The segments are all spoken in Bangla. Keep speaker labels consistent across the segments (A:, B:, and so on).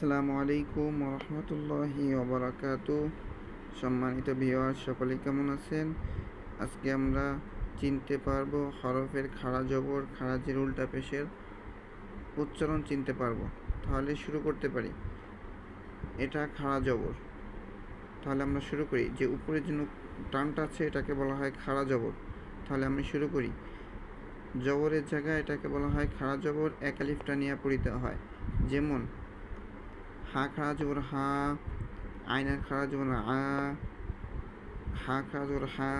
A: আসসালামু আলাইকুম রহমতুল্লাহি ওবরাকাতু। সম্মানিত ভিউয়ার, সকলে কেমন আছেন? আজকে আমরা চিনতে পারবো হরফের খাড়া জবর খারাজের উল্টা পেশের উচ্চারণ চিনতে পারবো। তাহলে শুরু করতে পারি। এটা খাড়া জবর, তাহলে আমরা শুরু করি। যে উপরে যে টানটা আছে এটাকে বলা হয় খাড়া জবর। তাহলে আমি শুরু করি। জবরের জায়গায় এটাকে বলা হয় খাড়া জবর, এক আলিফটা নিয়ে পড়িতে হয়। যেমন হা খাড়া জবর হা, আইনার খাড়া জবর আ, হা খাড়া জবর হা,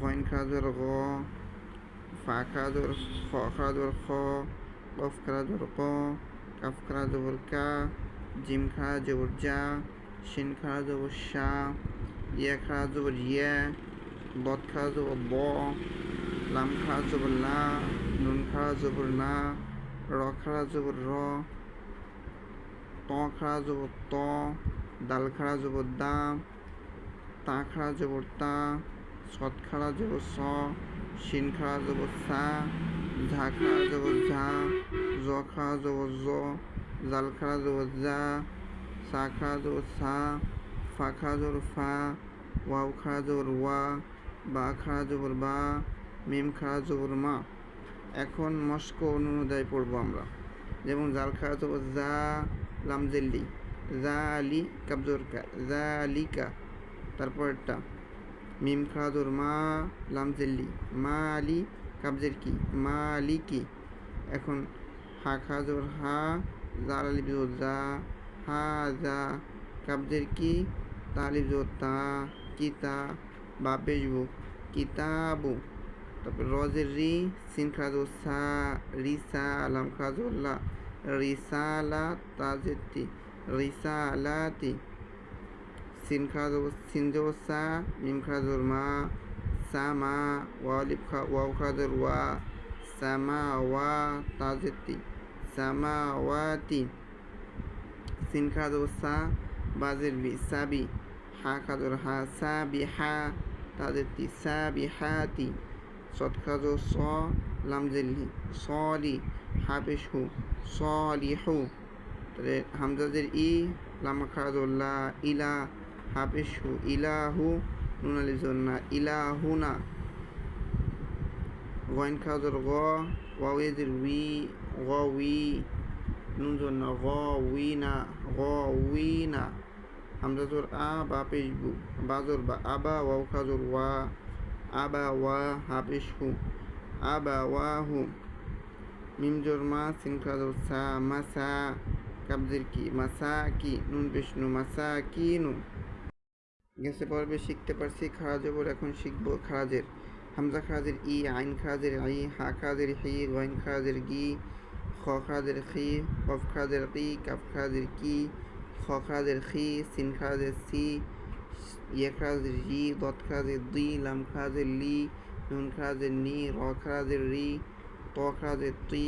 A: গইন খাড়া জবর গ, ফা খাড়া জবর খ খাড়া জবর খ, কফ খাড়া জবর ক, কাফ খাড়া জবর কা, জিম খাড়া জবর জা, শিন খাড়া জবর শা, ইয়া খাড়া জবর ইয়া, বদ খাড়া জবর ব, লাম খাড়া জবর লা, নুন খাড়া জবর না, র খাড়া জবর র, ত খাড়া জবর ত, দাল খাড়া জবর দা, তা খাড়া জবর তা, সৎ খাড়া জবর স, শিন খাড়া জবর সা, ঝা খাড়া জবর ঝা, জ খাড়া জবর জ, জাল খাড়া জবর জা, সা খাড়া জবর সা, ফা খাড়া জবর ফা, ওয়াও খাড়া জবর ওয়া, বা খাড়া জবর বা, মিম খাড়া জবর মা। এখন মস্ক অনুযায়ী পড়বো আমরা। যেমন জাল খাড়া জবর জা, লামজেল্লি, জা আলি কাবজর কা, জা আলিকা। তারপরটা মিম খাড়া জবর মা, লামজেল্লি, মা আলি কাবজের কি, মা আলি কি। এখন হা খাড়া জবর হা, জাল আলিফ জবর জা, হা জা, কাবজের কি, তা আলিফ জবর তা, কিতা, বা পেশবু, কিতাবু। তারপর রজের রি, সিন খাড়া জবর সা, রিসা, লাম খাড়া জবর লা, রিসালা, তাজের তি, রিসালাতি। সিন খাড়া জবর সিন জবর সা, মিম খাড়া জবর মা, সামা, ওয়াও খাড়া জবর ওয়া, সামা ওয়া, তাজের তি, সামাওয়াতি। সিন খাড়া জবর সা, বাজের বি, সাবি, হা খাড়া জবর হা, সাবি হা, তাজের তি, সাবিহাতি। সৎ খাড়া জবর স, লামজেল্লি, সলি, হাফেশ হু, সলিহু। তাহলে হামজাদের ই, লাম খাড়া জবর লা, ইলা, হাফেশ হু, ইলাহু, নুন আলিফ জবর না, ইলাহুনা। গইন খাড়া জবর গ, ওয়াও এজের উই, গউই, নুন জবর না, গউইনা, গউইনা। হামজা জবর আ, বা পেশবু, বা জবর বা, আবা, ওয়াও খাড়া জবর ওয়া, আবা ওয়া, হাফেশ হু, আবা ওয়াহু। মিম জবর মা, সিন খাড়া জবর সা, মাসা, কাবজের কি, মাসা কি, নুন পেশনু, মাসা কি নু। গেছে পর্বে শিখতে পারছি খাড়া জবর, এখন শিখবো খারাজের। হামজা খারাজের ই, আইন খারাজের আই, হা খারাজের হি, গইন খারাজের গি, খ খারাজের খি, কফ খারাজের কি, কাফ খারাজের কি, খ খারাজের খি, সিন খারাজের সি, ইয়ে খারাজের ই, দত খারাজের দি, লাম খারাজের লি, নুন খারাজের নি, র খারাজের রি, ত খারাজের তি,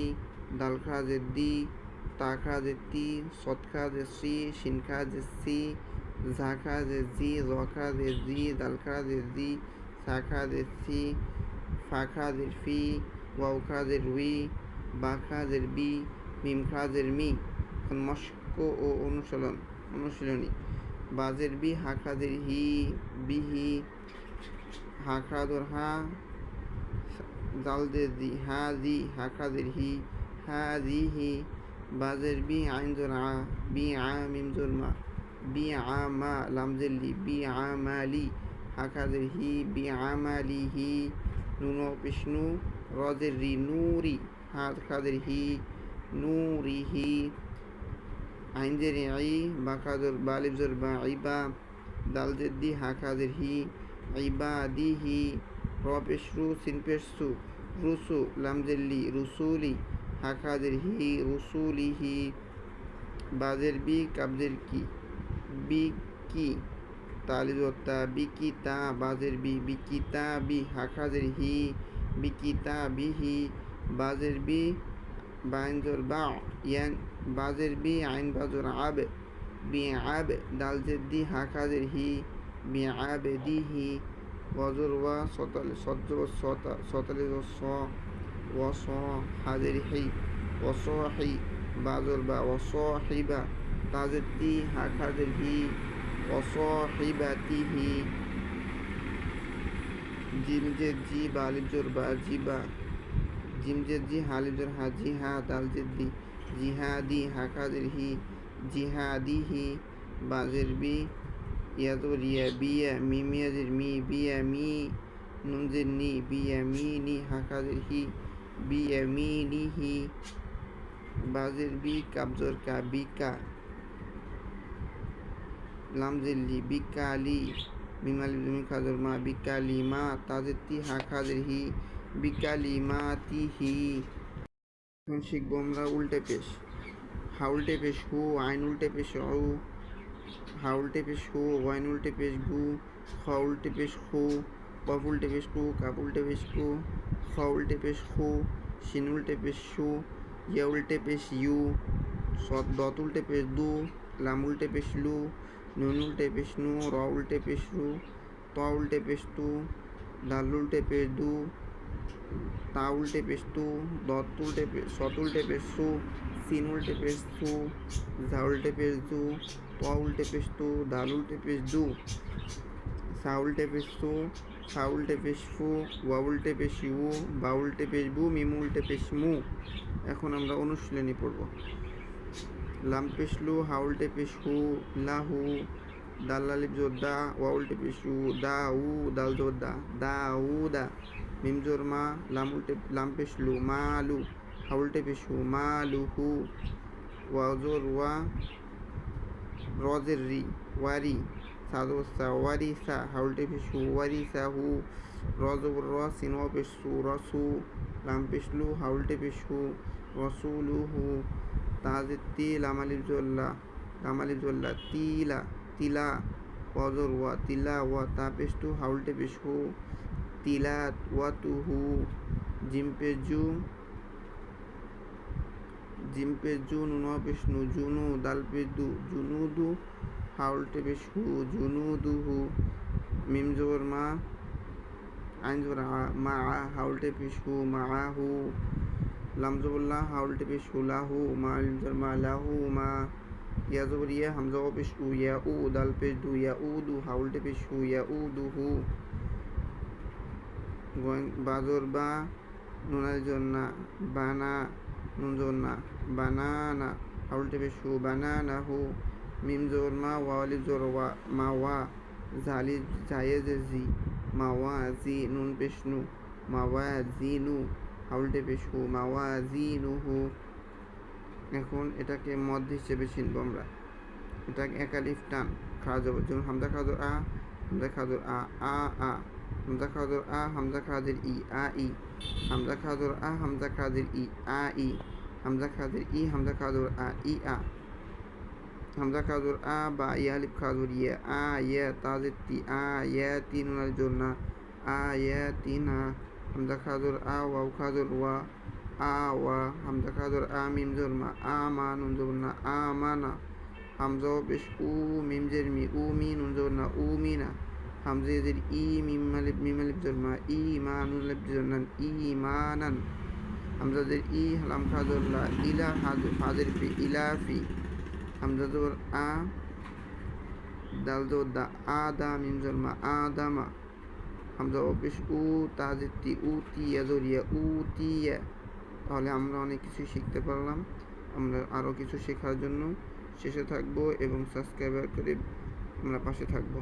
A: দাল খারাজের দি, তা খারাজের তি, সৎ খারাজের সি, শিন খারাজের সি, ঝা খারাজের জি, র খারাজের জি, দাল খারাজের জি, সা খারাজের সি, ফা খারাজের ফি, ওয়াও খারাজের উই, বা খারাজের বি, মিম খারাজের মি। এখন মস্ক ও অনুশীলনী। বাজের বি, হা খারাজের হি, বিহি, হা খারাজের হা, জালদের দি, হা জি, হা খারাজের হি, হা জি হি। বাজের বি, আইন জোর আ, বি আ, মিম জোর মা, বি আ মা, লামজেল্লি, be a money, Ha খারাজের he, be a মালি হি, নুন পেশনু, রজের রি, নুরি, হা খারাজের হি, নুরি হি। আইন জের আই, বা খারাজের বা, আলিফ জোর বা, ইবা, দাল জের দি, হা খারাজের হি, ইবা দি হি। র পেশরু, সিন পেশসু, রুসু, লামজেল্লি, রুসুলি, হা খারাজের হি, রুসুলি হি। বাজের বি, কাবজের কি, বিকি, তালিজতা, বিকিতা, বাজের বি, বিকিতা বি, হা খারাজের হি, বিকিতা বিহি। বাজের বি, বাইনজোর বা, ইয়ান, বাজের বি, আইন বাজর আব, বি আব, দাল জের দি, হা খারাজের হি, বি আব দিহি। ওয়াজর ওয়া, সজর সতা, সতালিজ স, ওয়াস, হাজের হি, ওয়াসহি, বাজর বা, ওয়াসহিবা, তাজের তি হা খাজের হি ওয়াসাহিবাতিহি জিম জের জি বা আলিফ জোর বা জিবা জিম জের জি হা আলিফ জোর হা জি হা দাল জের দি জিহাদি হা খাজের হি জিহাদিহি বাজের বি ইয়া তো রিয়া বিয়া মিমিয়াজের মি বিয়া মি নুনজের নি বিয়া মি নি হা খাজের হি বিয়া মি নি হি বাজের বি কাবজর কা বিকা লামজের লি বিকালি মিমালি জমি খাজর মা বিকালি মা তাজের তি হা খাজের হি বিকালি মা তি হি। এখন শিখবো আমরা উল্টে পেশ। হা উল্টে পেশ হু আইন উল্টে পেশ উ হা উল্টে পেশ হু ওয়াইন উল্টে পেশ গু খ উল্টে পেশ খু কফ উল্টে পেশ কু কাপ উল্টে পেশ কু খ উল্টে পেশ খু শিন উল্টে পেশ সু ইয়া উল্টে পেশ ইউ দত উল্টে পেশ দু লাম উল্টে পেশ লু নুন উল্টে পেশ নু র উল্টে পেশ রু ত উল্টে পেশ তু দাল উল্টে পেশ দু তা উল্টে পেশ তু দত উল্টে পেশ সত উল্টে পেশ সু সিন উল্টে পেশ সু ঝা উল্টে পেশ দু ত উল্টে পেশ তু দাল উল্টে পেশ দু সা উল্টে পেশ সু সা উল্টে পেশ ফু ওয়া উল্টে পেশ ইউ বা উল্টে পেশ বু মিম উল্টে পেশ মু। এখন আমরা অনুশীলনী পড়ব। লাম পেশ লু হা উল্টে পেশ হু লাহু দাল আলিফ জোর দা ওয়া উল্টে পেশ উ দা উ দাল জোর দা উ দা মিম জোর মা লাম পেশ লু মা লু হা উল্টে পেশ হু মা লু হু ওয়া জোর ওয়া রজের রি ওয়ারি সাদো সা ওয়ারি সা হা উল্টে পেশ হু ওয়ারি সা হু রজ র সিন ওয়া পেশ সু রসু লাম পেশ লু হা উল্টে পেশ হু রসুলু হু তাজের তি লাম আলিফ জোল্লা তিলা তিলা ওয়াজর ওয়া তিলা ওয়া তা পেশ তু হা উল্টে পেশ হু তিলা ওয়া তু হু জিম পেশ জু নুন ওয়া পেশ নু জুনু দাল পেশ দু জুনু দু হা উল্টে পেশ হু জুনু দু হু মিম জবর মা আইন জবর মা হা উল্টে পেশ হু মা হু লাম জবরল্লাহ হা উল্টে পেশ হু লাহু মা আলিফ জবর মা লাহু মা ইয়া জবর ইয়া হামজা ওয়া পেশ উ ইয়া উ দাল পেশ দু ইয়া উ দু হা উল্টে পেশ হু ইয়া উ দু হু বাজর বা নুনাল জন্না বানা নুন জন্না বানানা হা উল্টে পেশ হু বানানা হু মিম জবর মা ওয়া আলিফ জবর ওয়া মা ওয়া জালি জায়েজ জি মা ওয়া জি নুন পেশ নু মা ওয়া জি নু হা উল্টে পেশ হু মা ওয়া জি নু হু। এখন এটাকে মদ হিসেবে চিনব আমরা। এটাকে এক আলিফ টান খাওয়া যাবে, যেমন হামজা খাজর আ হামজা খাজর আ আ আ হামজা খাজর আ হামজা খাজের ই আ ই হামজা খাজর আ হামজা খাজের ই আ ই হামজা খাজের ই হামজা খাজর আ ই আ হামজা খাজর আ বা ইয়া আলিফ খাজর ইয়া আ ইয়া তাজের তি আ ইয়া তিন উনার জন্য আ ইয়া তিনা হামজা খাজর আ ওয়াও খাজর ওয়া আ ওয়া হামজা খাজর আ মিম জোর মা আ মা নুন জবর না আ মানা হামজা পেশ উ মিম জের মি উ মি নুন জবর না উ মিনা হামজা জের ই মিম আলিফ জোর মা ই মা নুন আলিফ জোর না ই মানান হামজা জের ই লাম খাজর লা ইলা হাজের ফি ইলাফি হামজা জবর আ দাল জবর দা আ দা মিম জোর মা আ দামা হামজা পেশ উ তাজের তি উ তিয়া জরিয়া উ তিয়া। তাহলে আমরা অনেক কিছু শিখতে পারলাম। আমরা আরও কিছু শেখার জন্য শেষে থাকবো এবং সাবস্ক্রাইব করে আমরা পাশে থাকবো।